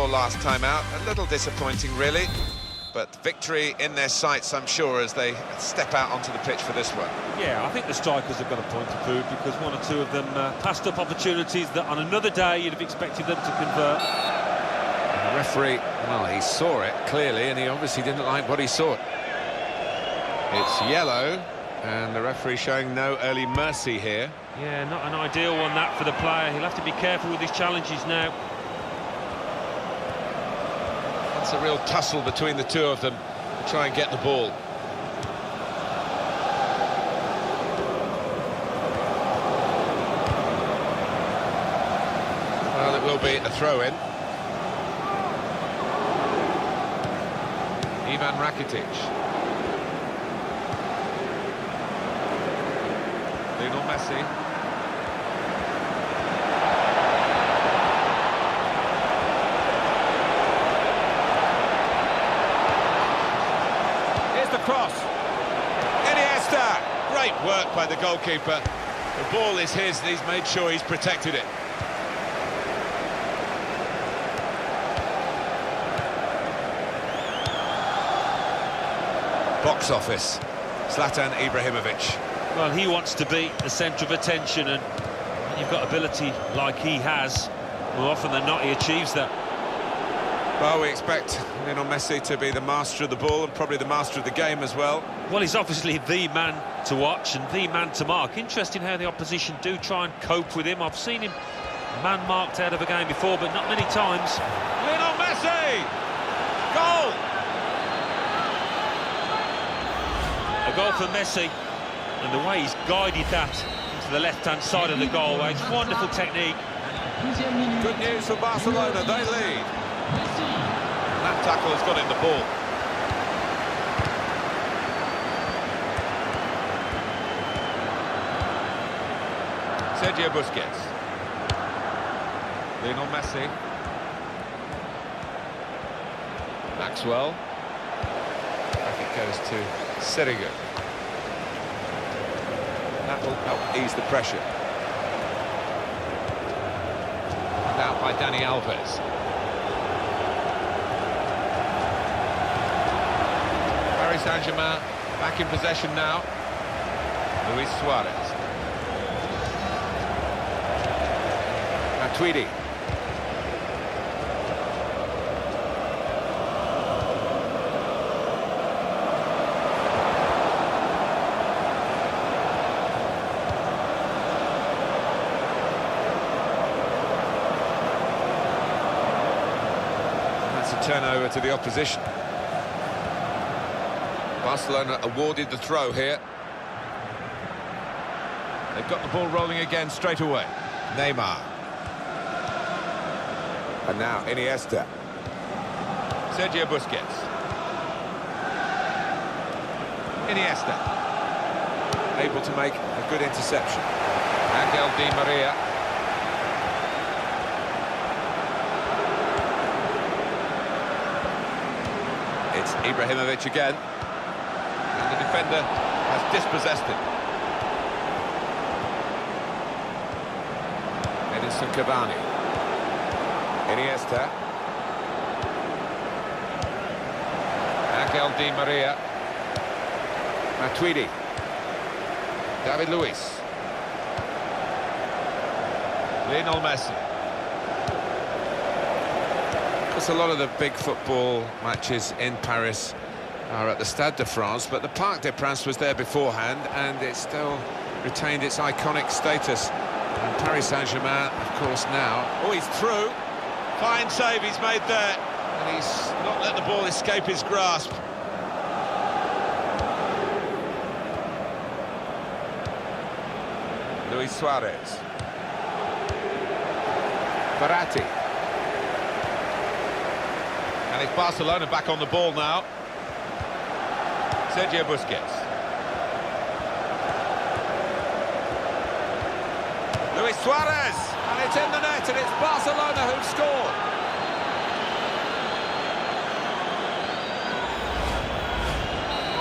last time out. A little disappointing, really. But victory in their sights, I'm sure, as they step out onto the pitch for this one. Yeah, I think the strikers have got a point to prove, because one or two of them passed up opportunities that on another day you'd have expected them to convert. And the referee, well, he saw it clearly, and he obviously didn't like what he saw. It's yellow, and the referee showing no early mercy here. Yeah, not an ideal one, that, for the player. He'll have to be careful with his challenges now. It's a real tussle between the two of them to try and get the ball. Well, it will be a throw-in. Ivan Rakitic. Lionel Messi. Cross. Iniesta. Great work by the goalkeeper. The ball is his, and he's made sure he's protected it. Box office. Zlatan Ibrahimovic. Well, he wants to be the centre of attention, and when you've got ability like he has, more often than not he achieves that. Well, we expect Lionel Messi to be the master of the ball and probably the master of the game as well. Well, he's obviously the man to watch and the man to mark. Interesting how the opposition do try and cope with him. I've seen him man-marked out of a game before, but not many times. Lionel Messi! Goal! A goal for Messi, and the way he's guided that into the left-hand side of the goal. It's wonderful technique. Good news for Barcelona, they lead. That tackle has got in the ball. Sergio Busquets. Lionel Messi. Maxwell. Back it goes to Sergio. That will help ease the pressure. And out by Dani Alves. Paris Saint-Germain back in possession now. Luis Suarez. Matuidi. That's a turnover to the opposition. Barcelona awarded the throw here. They've got the ball rolling again straight away. Neymar. And now Iniesta. Sergio Busquets. Iniesta. Able to make a good interception. Angel Di Maria. It's Ibrahimovic again. And the defender has dispossessed it. Edinson Cavani. Iniesta. Angel Di Maria. Matuidi. David Luiz. Lionel Messi. Because a lot of the big football matches in Paris are at the Stade de France, but the Parc des Princes was there beforehand, and it still retained its iconic status. And Paris Saint-Germain, of course, now. Oh, he's through. Fine save he's made there. And he's not let the ball escape his grasp. Luis Suarez. Verratti. And it's Barcelona back on the ball now. Sergio Busquets. Luis Suarez, and it's in the net, and it's Barcelona who've scored.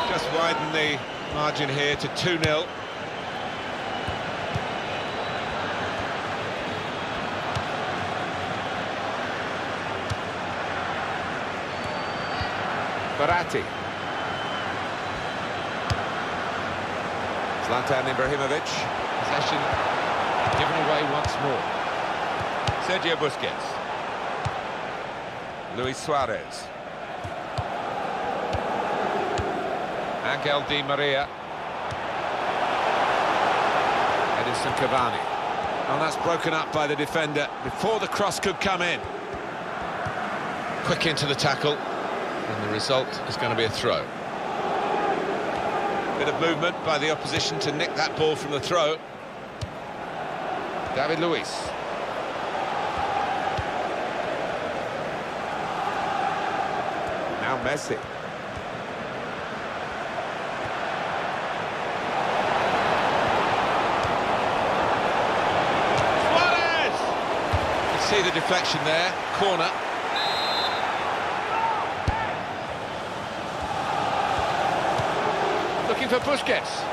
Just widen the margin here to 2-0. Verratti. Zlatan Ibrahimovic. Possession given away once more. Sergio Busquets. Luis Suarez. Angel Di Maria. Edinson Cavani. And that's broken up by the defender before the cross could come in. Quick into the tackle, and the result is going to be a throw. Bit of movement by the opposition to nick that ball from the throw. David Luiz. Now Messi. Suarez! You can see the deflection there, corner. Looking for Busquets.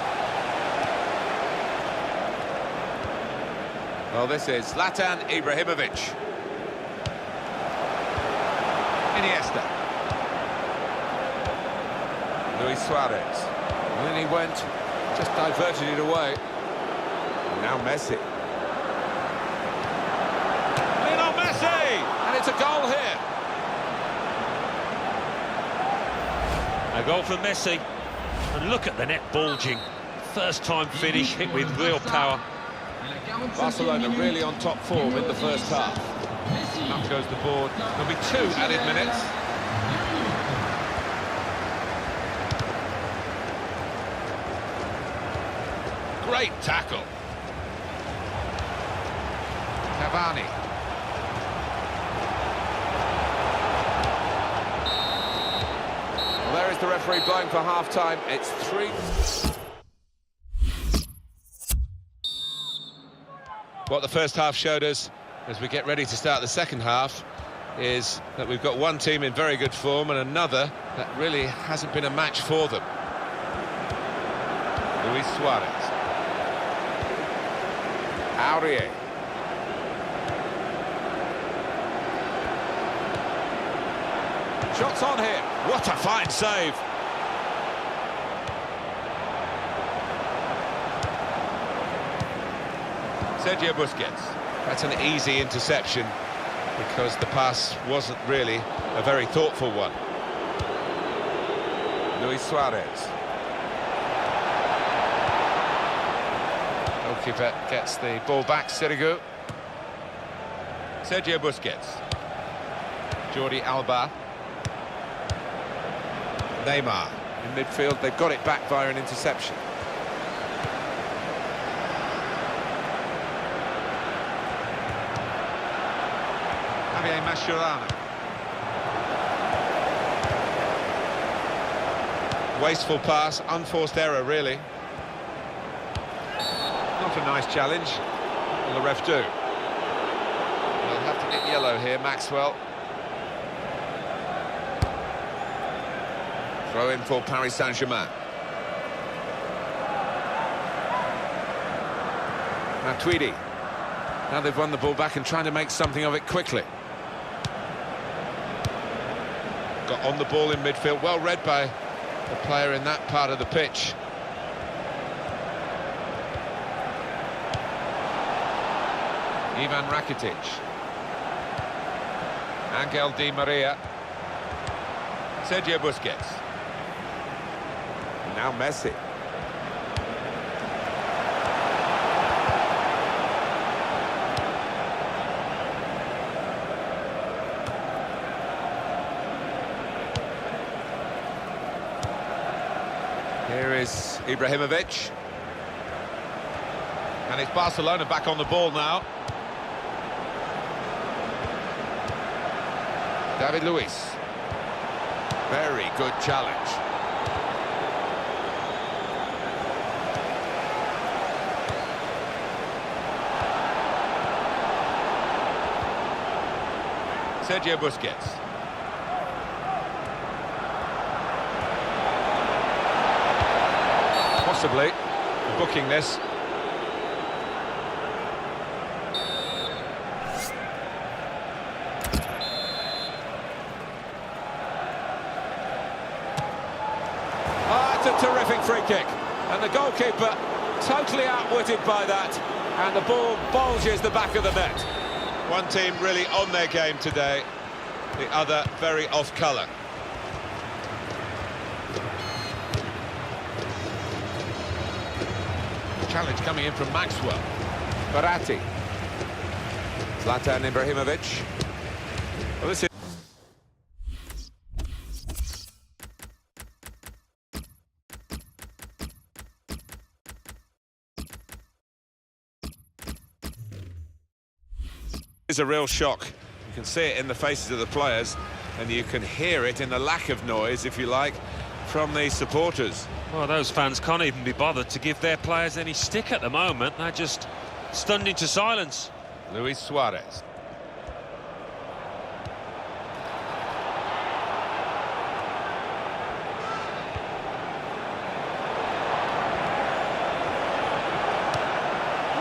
Well, this is Zlatan Ibrahimovic. Iniesta. Luis Suarez. And then he went, just diverted it away. And now Messi. Lionel Messi! And it's a goal here. A goal for Messi. And look at the net bulging. First time finish, hit with real power. Barcelona really on top form in the first half. Up goes the board. There'll be 2 added minutes. Great tackle. Cavani. Well, there is the referee blowing for half-time. It's 3... What the first half showed us, as we get ready to start the second half, is that we've got one team in very good form and another that really hasn't been a match for them. Luis Suarez. Aurier. Shots on here. What a fine save. Sergio Busquets. That's an easy interception because the pass wasn't really a very thoughtful one. Luis Suarez. Goalkeeper gets the ball back, Sirigu. Sergio Busquets. Jordi Alba. Neymar in midfield. They've got it back via an interception. Mascherano. Wasteful pass, unforced error really. Not a nice challenge. Will the ref do? They'll have to get yellow here, Maxwell. Throw in for Paris Saint-Germain. Matuidi. Now they've won the ball back and trying to make something of it quickly. Got on the ball in midfield, well read by the player in that part of the pitch. Ivan Rakitic. Angel Di Maria. Sergio Busquets. Now Messi. Here is Ibrahimovic. And it's Barcelona back on the ball now. David Luiz. Very good challenge. Sergio Busquets. Possibly booking this. a terrific free kick. And the goalkeeper totally outwitted by that. And the ball bulges the back of the net. One team really on their game today, the other very off colour. Challenge coming in from Maxwell. Barati. Zlatan Ibrahimovic. Well, this is a real shock. You can see it in the faces of the players, and you can hear it in the lack of noise, if you like, from the supporters. Well, those fans can't even be bothered to give their players any stick at the moment. They're just stunned into silence. Luis Suarez.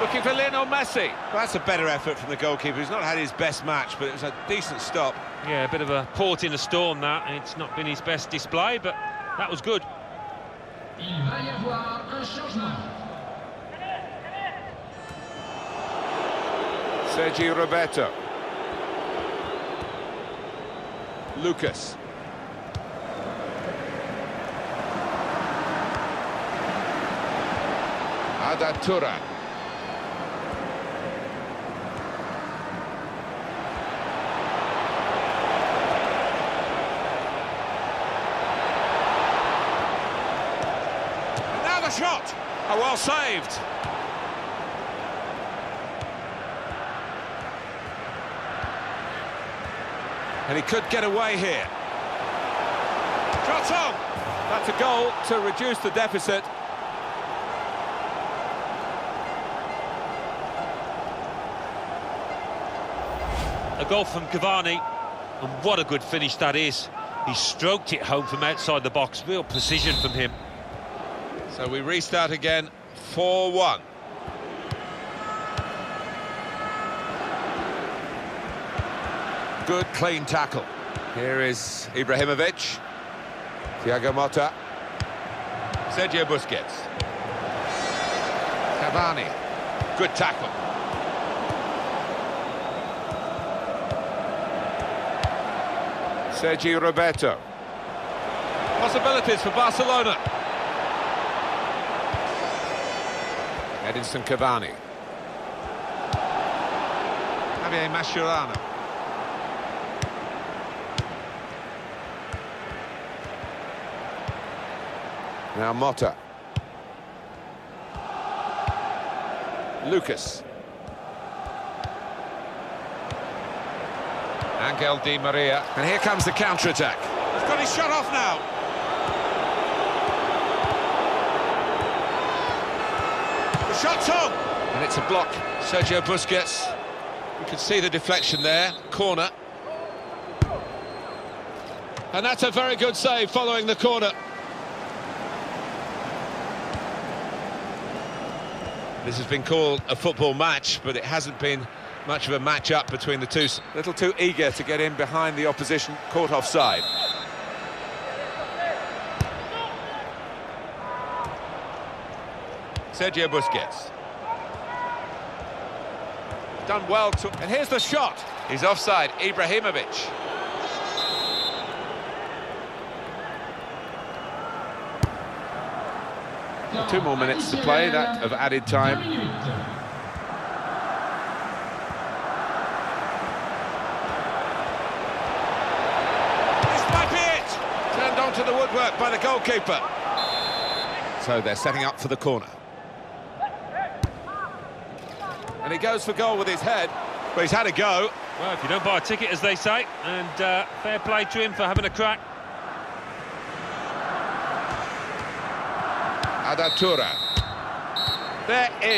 Looking for Lionel Messi. Well, that's a better effort from the goalkeeper. He's not had his best match, but it was a decent stop. Yeah, a bit of a port in a storm, that. It's not been his best display, but that was good. Il va y avoir un changement. Sergi Roberto. Lucas. Arda Turan. Shot! Oh, well saved. And he could get away here. Shot on! That's a goal to reduce the deficit. A goal from Cavani, and what a good finish that is. He stroked it home from outside the box. Real precision from him. So we restart again, 4-1. Good, clean tackle. Here is Ibrahimovic. Thiago Motta. Sergio Busquets. Cavani. Good tackle. Sergi Roberto. Possibilities for Barcelona. Edinson Cavani. Javier Mascherano. Now Motta. Lucas. Angel Di Maria. And here comes the counter-attack. He's got his shot off now. The shot's on. And it's a block. Sergio Busquets. You can see the deflection there. Corner. And that's a very good save following the corner. This has been called a football match, but it hasn't been much of a match-up between the two. A little too eager to get in behind the opposition, caught offside. Sergio Busquets. Done well to... And here's the shot. He's offside, Ibrahimovic. Two more minutes to play, that of added time. This might be it! Turned onto the woodwork by the goalkeeper. So they're setting up for the corner. And he goes for goal with his head. But he's had a go. Well, if you don't buy a ticket, as they say, and fair play to him for having a crack. Arda Turan. There is.